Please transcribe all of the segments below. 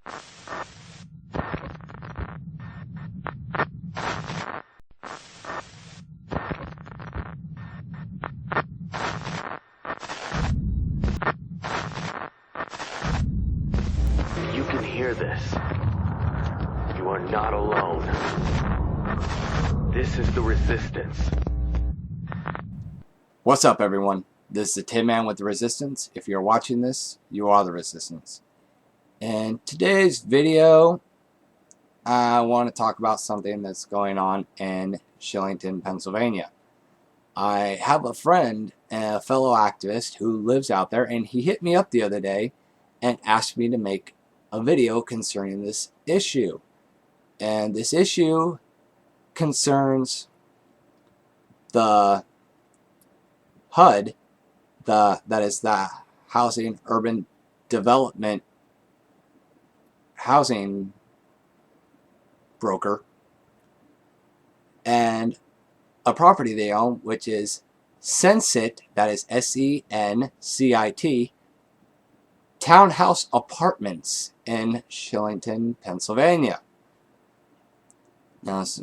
You can hear this. You are not alone. This is the Resistance. What's up, everyone? This is the Tin Man with the Resistance. If you're watching this, you are the Resistance. In today's video, I want to talk about something that's going on in Shillington, Pennsylvania. I have a friend, a fellow activist who lives out there, and he hit me up the other day and asked me to make a video concerning this issue. And this issue concerns the HUD, that is the Housing Urban Development Housing Broker, and a property they own, which is sencit, that is SENCIT, townhouse apartments in Shillington, Pennsylvania. Now this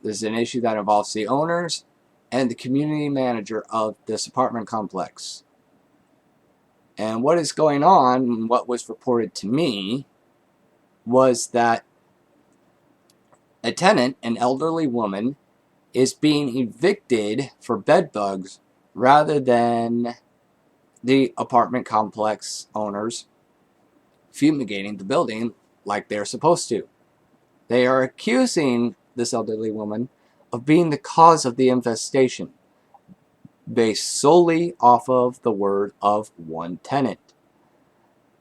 is an issue that involves the owners and the community manager of this apartment complex. And what is going on, what was reported to me, was that a tenant, an elderly woman, is being evicted for bed bugs rather than the apartment complex owners fumigating the building like they're supposed to. They are accusing this elderly woman of being the cause of the infestation, based solely off of the word of one tenant.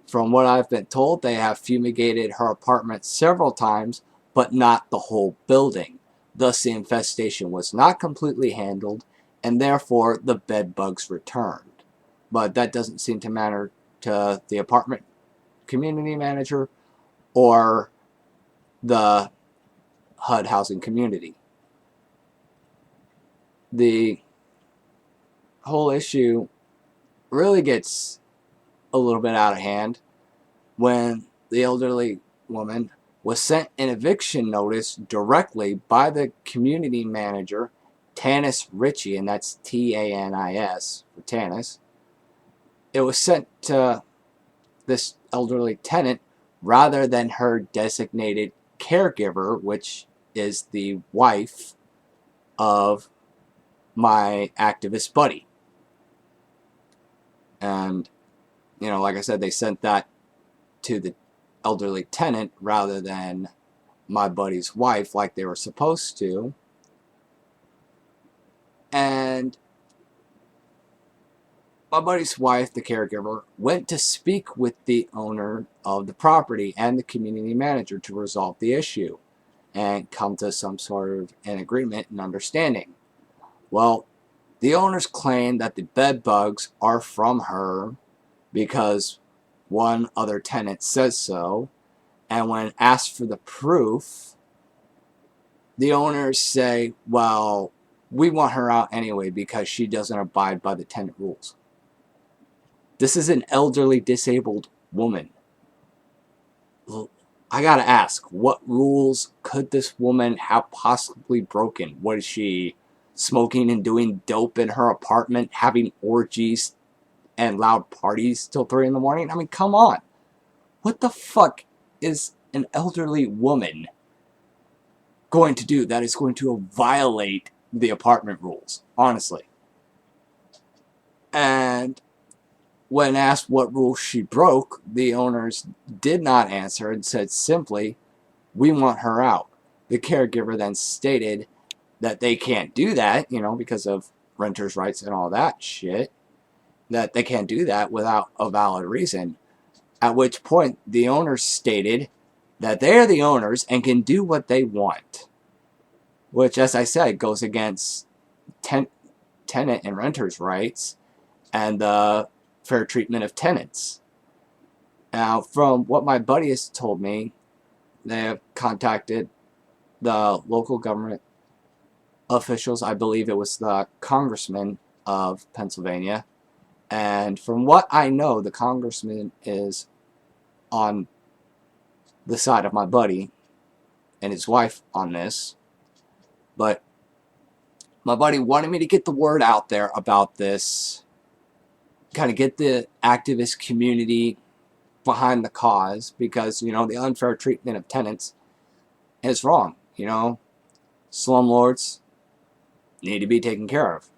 From what I've been told, they have fumigated her apartment several times, but not the whole building. Thus, the infestation was not completely handled, and therefore the bed bugs returned. But that doesn't seem to matter to the apartment community manager or the HUD housing community. The whole issue really gets a little bit out of hand when the elderly woman was sent an eviction notice directly by the community manager, Tanis Ritchy, and that's T-A-N-I-S for Tanis. It was sent to this elderly tenant rather than her designated caregiver, which is the wife of my activist buddy. And, you know, like I said, they sent that to the elderly tenant rather than my buddy's wife like they were supposed to. And my buddy's wife, the caregiver, went to speak with the owner of the property and the community manager to resolve the issue and come to some sort of an agreement and understanding. Well, the owners claim that the bed bugs are from her because one other tenant says so, and when asked for the proof, the owners say, well, we want her out anyway because she doesn't abide by the tenant rules. This is an elderly disabled woman. I gotta ask, what rules could this woman have possibly broken? What is she, smoking and doing dope in her apartment, having orgies and loud parties till 3 in the morning? I mean, come on. What the fuck is an elderly woman going to do that is going to violate the apartment rules? Honestly. And when asked what rules she broke, the owners did not answer and said simply, we want her out. The caregiver then stated that they can't do that, you know, because of renters' rights and all that shit, that they can't do that without a valid reason. At which point, the owners stated that they're the owners and can do what they want. Which, as I said, goes against tenant and renters' rights and the fair treatment of tenants. Now, from what my buddy has told me, they have contacted the local government officials. I believe it was the congressman of Pennsylvania. And from what I know, the congressman is on the side of my buddy and his wife on this, but my buddy wanted me to get the word out there about this, kind of get the activist community behind the cause, because, you know, the unfair treatment of tenants is wrong. You know, slumlords need to be taken care of.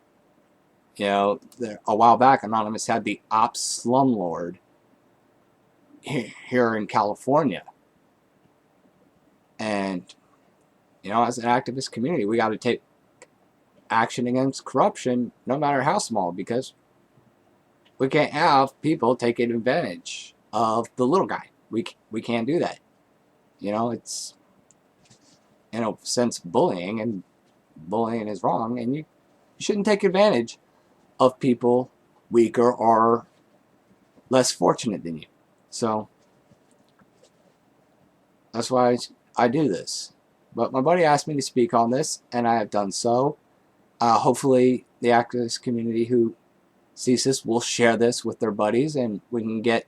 You know, a while back, Anonymous had the apps slumlord here in California. And, you know, as an activist community, we got to take action against corruption, no matter how small, because we can't have people taking advantage of the little guy. We can't do that. You know, it's, in a sense, bullying, and bullying is wrong, and you shouldn't take advantage of people weaker or less fortunate than you. So that's why I do this. But my buddy asked me to speak on this, and I have done so. Hopefully the activist community who sees this will share this with their buddies, and we can get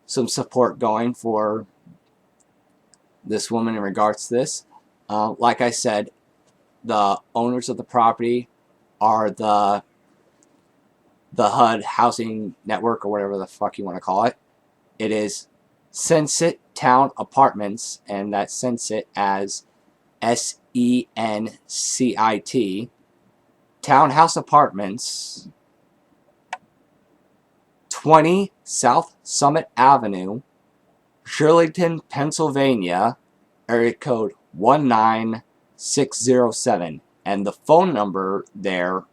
some support going for this woman in regards to this. Like I said, the owners of the property are the HUD housing network, or whatever the fuck you want to call it. It is Sencit Town Apartments, and that's Sencit as SENCIT. Townhouse Apartments, 20 South Summit Avenue, Shillington, Pennsylvania, area code 19607. And the phone number there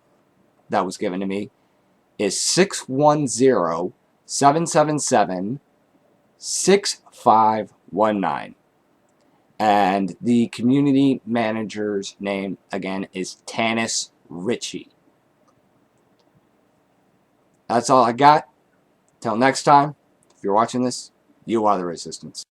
that was given to me is 610-777-6519. And the community manager's name, again, is Tanis Ritchy. That's all I got. Till next time, if you're watching this, you are the resistance.